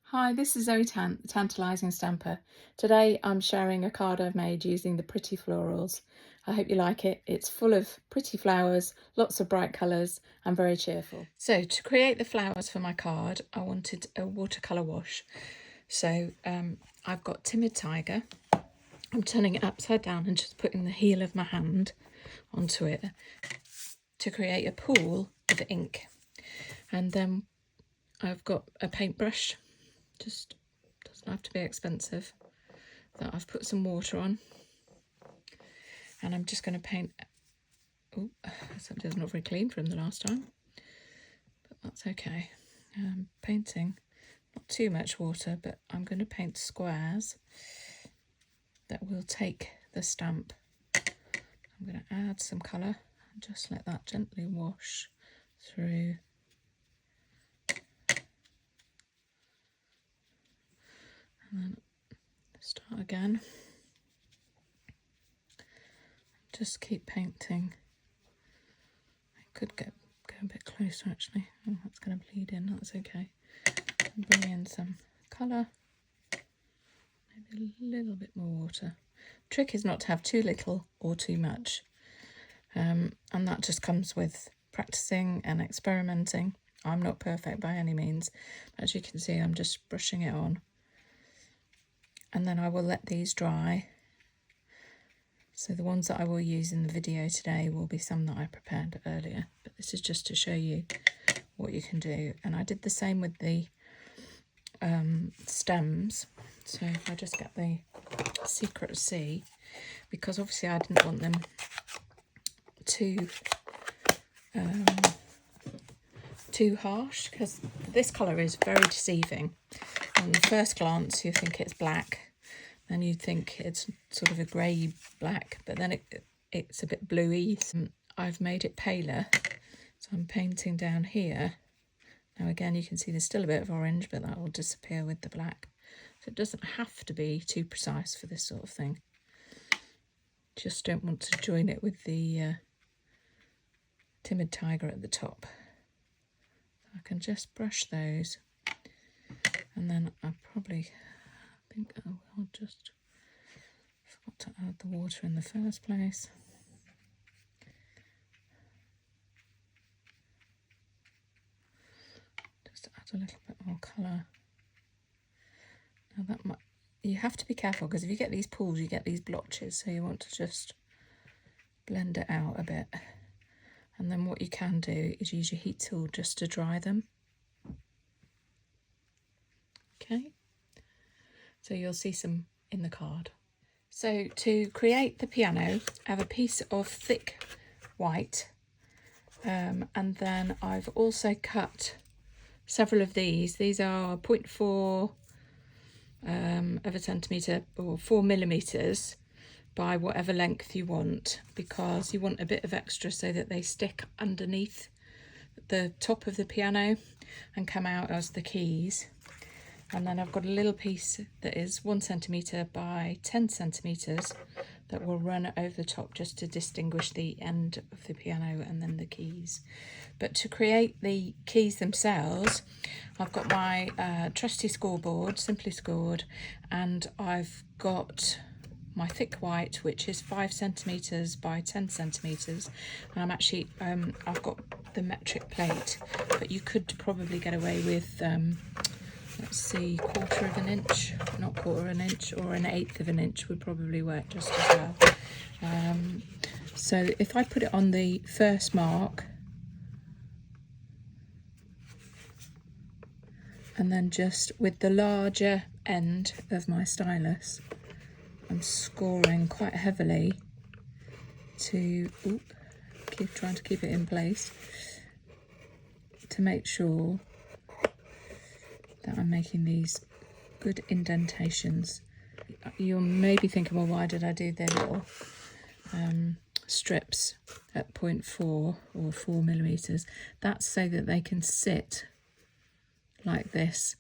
Hi, this is Zoe Tant, the Tantalising Stamper. Today I'm sharing a card I've made using the Pretty Florals. I hope you like it. It's full of pretty flowers, lots of bright colours and very cheerful. So to create the flowers for my card, I wanted a watercolour wash. So I've got Timid Tiger. I'm turning it upside down and just putting the heel of my hand onto it to create a pool of ink. And then I've got a paintbrush. Just doesn't have to be expensive, that I've put some water on, and I'm just going to paint. Oh, something's not very clean from the last time, but that's okay. Painting, not too much water, but I'm going to paint squares that will take the stamp. I'm going to add some colour and just let that gently wash through. And then start again. Just keep painting. I could go a bit closer actually. Oh, that's going to bleed in, that's okay. And bring in some colour, maybe a little bit more water. Trick is not to have too little or too much, and that just comes with practicing and experimenting. I'm not perfect by any means. As you can see, I'm just brushing it on, and then I will let these dry. So the ones that I will use in the video today will be some that I prepared earlier, but this is just to show you what you can do. And I did the same with the stems. So if I just get the Secret C, because obviously I didn't want them too harsh, because this colour is very deceiving. On the first glance you think it's black, then you think it's sort of a grey black, but then it's a bit bluey. So I've made it paler, so I'm painting down here. Now again, you can see there's still a bit of orange, but that will disappear with the black. So it doesn't have to be too precise for this sort of thing. Just don't want to join it with the Timid Tiger at the top. So I can just brush those, and then I'll just forgot to add the water in the first place. Just add a little bit more colour. Now you have to be careful, because if you get these pools, you get these blotches, so you want to just blend it out a bit. And then what you can do is use your heat tool just to dry them. Okay, so you'll see some in the card. So to create the piano, I have a piece of thick white, and then I've also cut several of these. These are 0.4 of a centimetre or 4mm by whatever length you want, because you want a bit of extra so that they stick underneath the top of the piano and come out as the keys. And then I've got a little piece that is 1 centimetre by 10 centimetres that will run over the top just to distinguish the end of the piano and then the keys. But to create the keys themselves, I've got my trusty scoreboard, simply scored, and I've got my thick white, which is 5 centimetres by 10 centimetres, and I'm actually I've got the metric plate, but you could probably get away with let's see, 1/4 of an inch, not 1/4 of an inch, or 1/8 of an inch would probably work just as well. So if I put it on the first mark, and then just with the larger end of my stylus, I'm scoring quite heavily to trying to keep it in place, to make sure that I'm making these good indentations. You're maybe thinking, well, why did I do the little strips at 0.4 or 4mm? That's so that they can sit like this,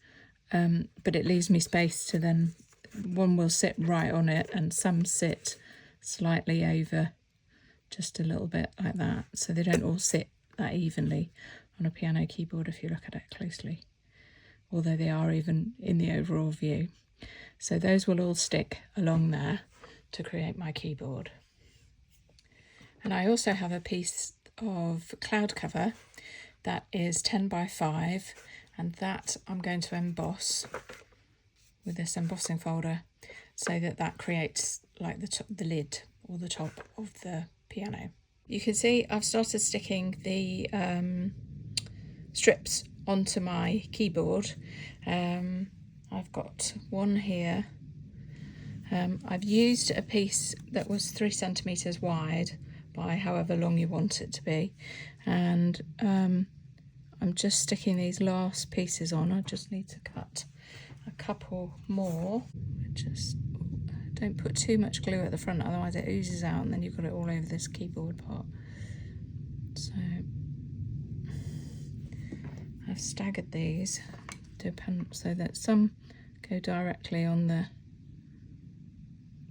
but it leaves me space to then, one will sit right on it and some sit slightly over, just a little bit like that, so they don't all sit that evenly on a piano keyboard if you look at it closely. although they are even in the overall view. So those will all stick along there to create my keyboard. And I also have a piece of cloud cover that is 10 by 5, and that I'm going to emboss with this embossing folder so that that creates like the lid or the top of the piano. You can see I've started sticking the strips onto my keyboard. I've got one here. I've used a piece that was 3 centimetres wide by however long you want it to be, and I'm just sticking these last pieces on. I just need to cut a couple more. Just don't put too much glue at the front, otherwise it oozes out and then you've got it all over this keyboard part. So I've staggered these so that some go directly on the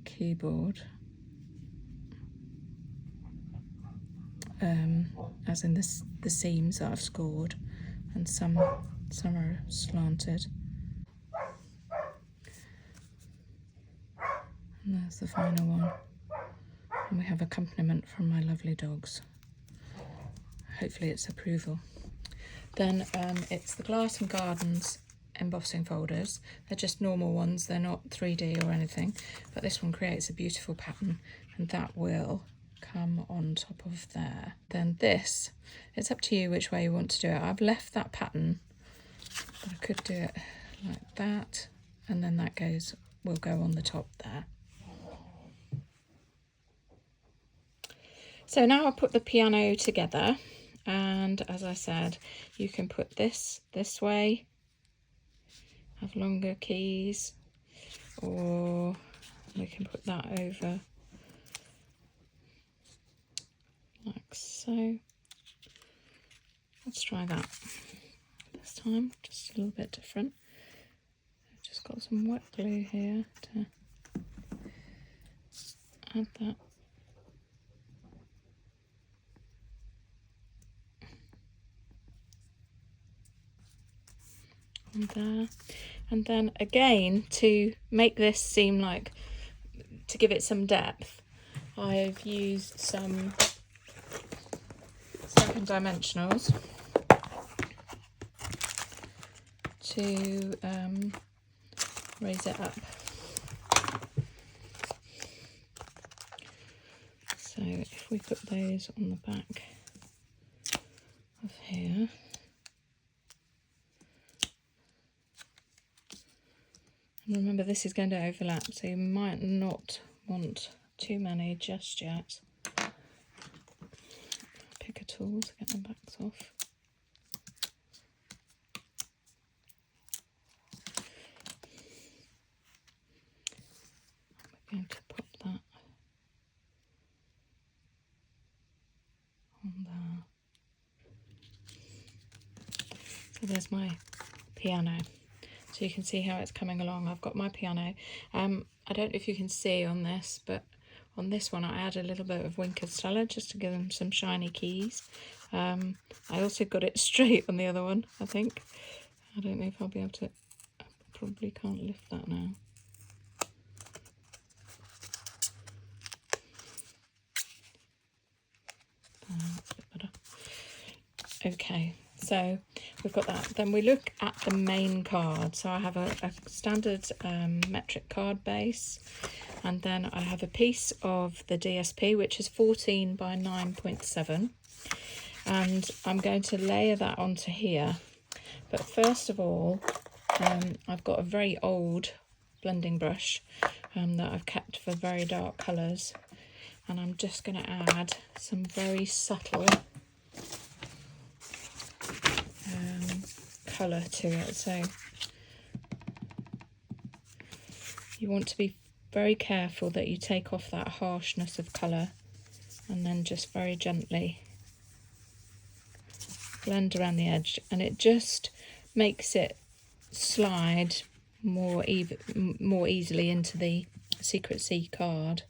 keyboard, as in the seams that I've scored, and some are slanted. And there's the final one. And we have accompaniment from my lovely dogs. Hopefully it's approval. Then it's the Glass and Gardens embossing folders. They're just normal ones, they're not 3D or anything, but this one creates a beautiful pattern, and that will come on top of there. Then this, it's up to you which way you want to do it. I've left that pattern, but I could do it like that, and then that will go on the top there. So now I'll put the piano together, and as I said, you can put this way, have longer keys, or we can put that over like so. Let's try that this time, just a little bit different. I've just got some wet glue here to add that. And there, and then again, to make this seem like, to give it some depth, I've used some second dimensionals to raise it up. So if we put those on the back of here, and remember this is going to overlap, so you might not want too many just yet. Pick a tool to get the backs off. We're going to pop that on there. So there's my piano. So you can see how it's coming along. I've got my piano. I don't know if you can see on this, but on this one I add a little bit of Winkered Stella just to give them some shiny keys. I also got it straight on the other one, I think. I don't know if I'll be able to, I probably can't lift that now. That's a bit better. Okay, so we've got that. Then we look at the main card. So I have a standard metric card base, and then I have a piece of the DSP, which is 14 by 9.7, and I'm going to layer that onto here. But first of all, I've got a very old blending brush that I've kept for very dark colours, and I'm just going to add some very subtle colour to it. So you want to be very careful that you take off that harshness of colour, and then just very gently blend around the edge, and it just makes it slide more easily into the Secret C card.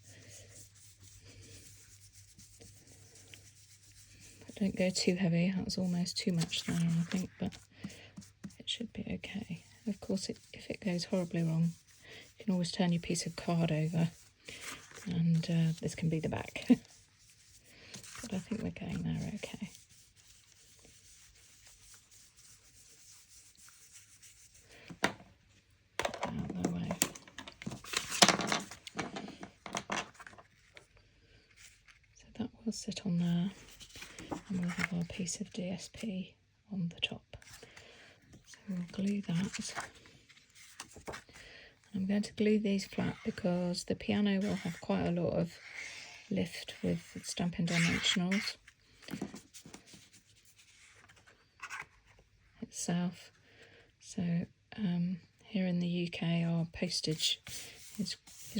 But don't go too heavy, that's almost too much there I think, but it should be okay. Of course, if it goes horribly wrong, you can always turn your piece of card over, and this can be the back. But I think we're going there okay. Out of the way. So that will sit on there, and we'll have our piece of DSP on the top. So we'll glue that. I'm going to glue these flat because the piano will have quite a lot of lift with Stampin' Dimensionals itself. So here in the UK our postage is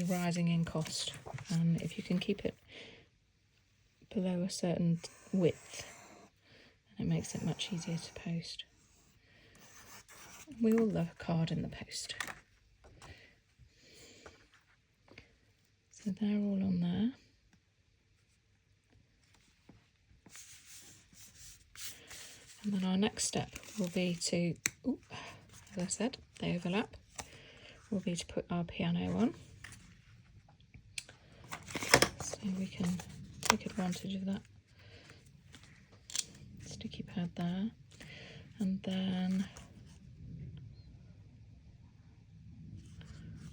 rising in cost. If you can keep it below a certain width, then it makes it much easier to post. We all love a card in the post. So they're all on there. And then our next step will be to, as I said, they overlap, will be to put our piano on. So we can take advantage of that sticky pad there. And then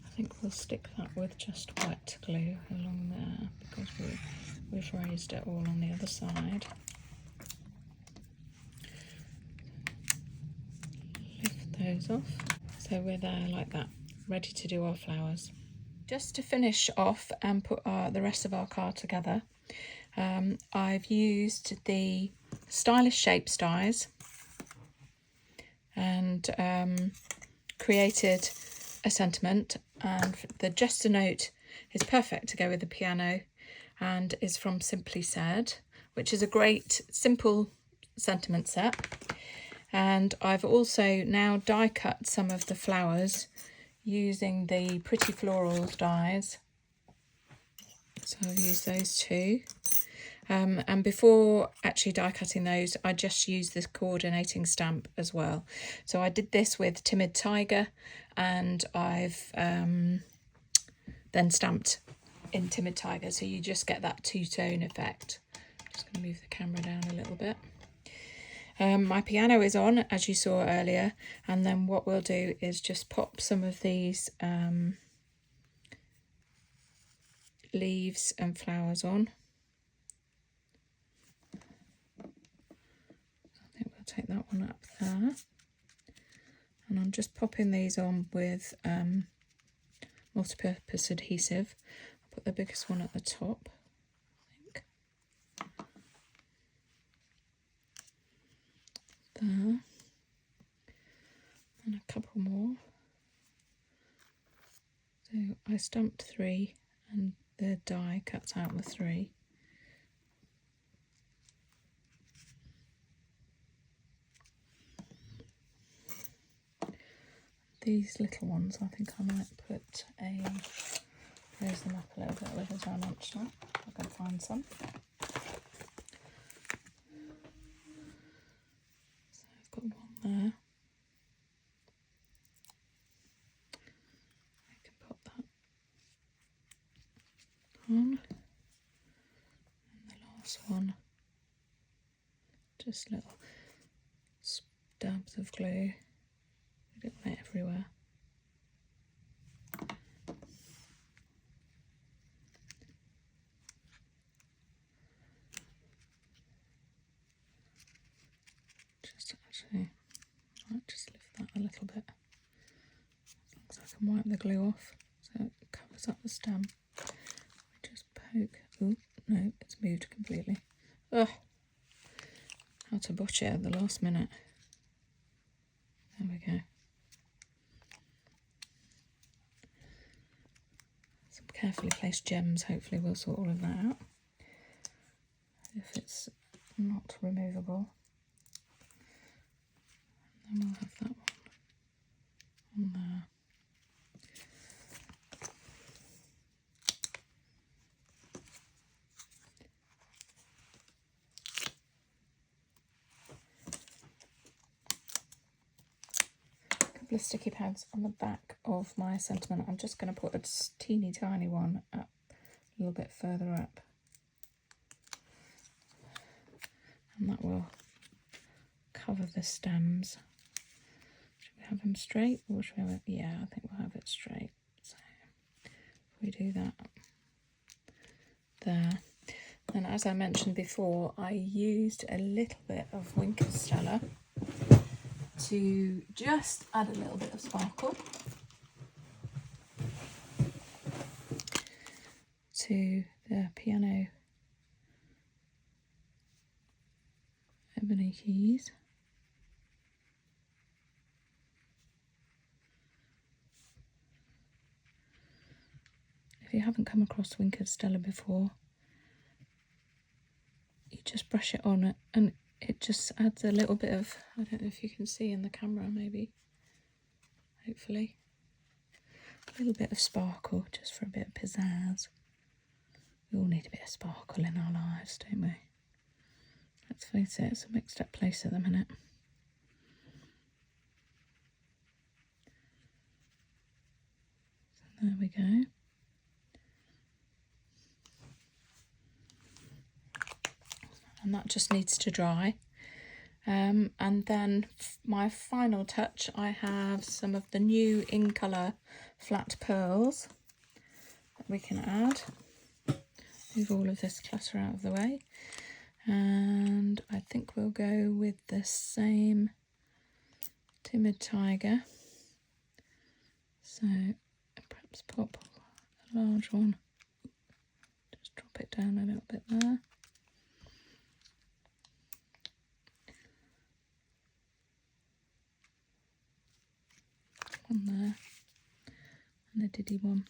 I think we'll stick that with just wet glue along there because we've raised it all on the other side. Lift those off. So we're there like that, ready to do our flowers. Just to finish off and put the rest of our card together, I've used the Stylish Shapes dies and created a sentiment, and the Just a Note is perfect to go with the piano and is from Simply Said, which is a great simple sentiment set. And I've also now die cut some of the flowers using the Pretty Florals dies. So I've used those two. And before actually die cutting those, I just used this coordinating stamp as well. So I did this with Timid Tiger, and I've then stamped in Timid Tiger. So you just get that two-tone effect. Just going to move the camera down a little bit. My piano is on, as you saw earlier, and then what we'll do is just pop some of these leaves and flowers on. I think we'll take that one up there. And I'm just popping these on with multi-purpose adhesive. I'll put the biggest one at the top, I think. There. And a couple more. So I stamped 3 and the die cuts out the 3. These little ones, I think I might put raise them up a little bit with a dimensional. I'll go find some. So I've got one there. I can pop that on. And the last one, just little dabs of glue. We don't want it everywhere. Just actually, I might just lift that a little bit. As long as I can wipe the glue off so it covers up the stem. We just poke. Oh, no, it's moved completely. Ugh. How to botch it at the last minute. There we go. Some carefully placed gems hopefully will sort all of that out. If it's not removable, then we'll have that one on there. couple of sticky pads on the back of my sentiment. I'm just going to put a teeny tiny one up a little bit further up, and that will cover the stems. Should we have them straight, or should we have it? Yeah, I think we'll have it straight. So we do that there. And as I mentioned before, I used a little bit of watercolour to just add a little bit of sparkle to the piano ebony keys. If you haven't come across watercolour before, you just brush it on it and it just adds a little bit of, I don't know if you can see in the camera, maybe, hopefully, a little bit of sparkle just for a bit of pizzazz. We all need a bit of sparkle in our lives, don't we? Let's face it, it's a mixed up place at the minute. So there we go. And that just needs to dry. And then my final touch, I have some of the new In Colour flat pearls that we can add. Move all of this clutter out of the way. And I think we'll go with the same Timid Tiger. So perhaps pop a large one. Just drop it down a little bit there. One there, and a diddy one.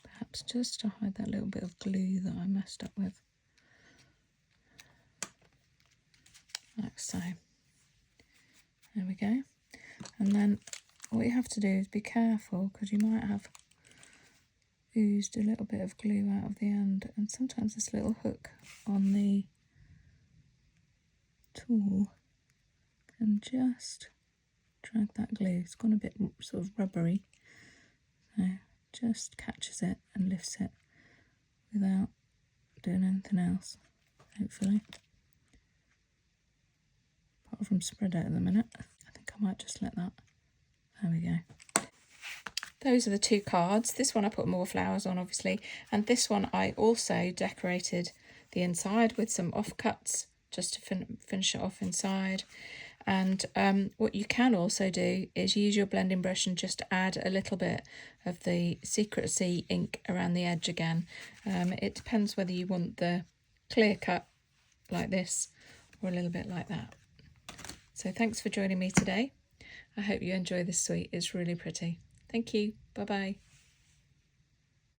Perhaps just to hide that little bit of glue that I messed up with. Like so. There we go. And then what you have to do is be careful, because you might have oozed a little bit of glue out of the end, and sometimes this little hook on the tool can just drag that glue. It's gone a bit sort of rubbery, so just catches it and lifts it without doing anything else, hopefully. Apart from spread out at the minute, I think I might just let that. There we go. Those are the two cards. This one I put more flowers on, obviously, and this one I also decorated the inside with some offcuts just to finish it off inside. And what you can also do is use your blending brush and just add a little bit of the Secrecy ink around the edge again. It depends whether you want the clear cut like this or a little bit like that. So thanks for joining me today. I hope you enjoy this suite. It's really pretty. Thank you. Bye bye.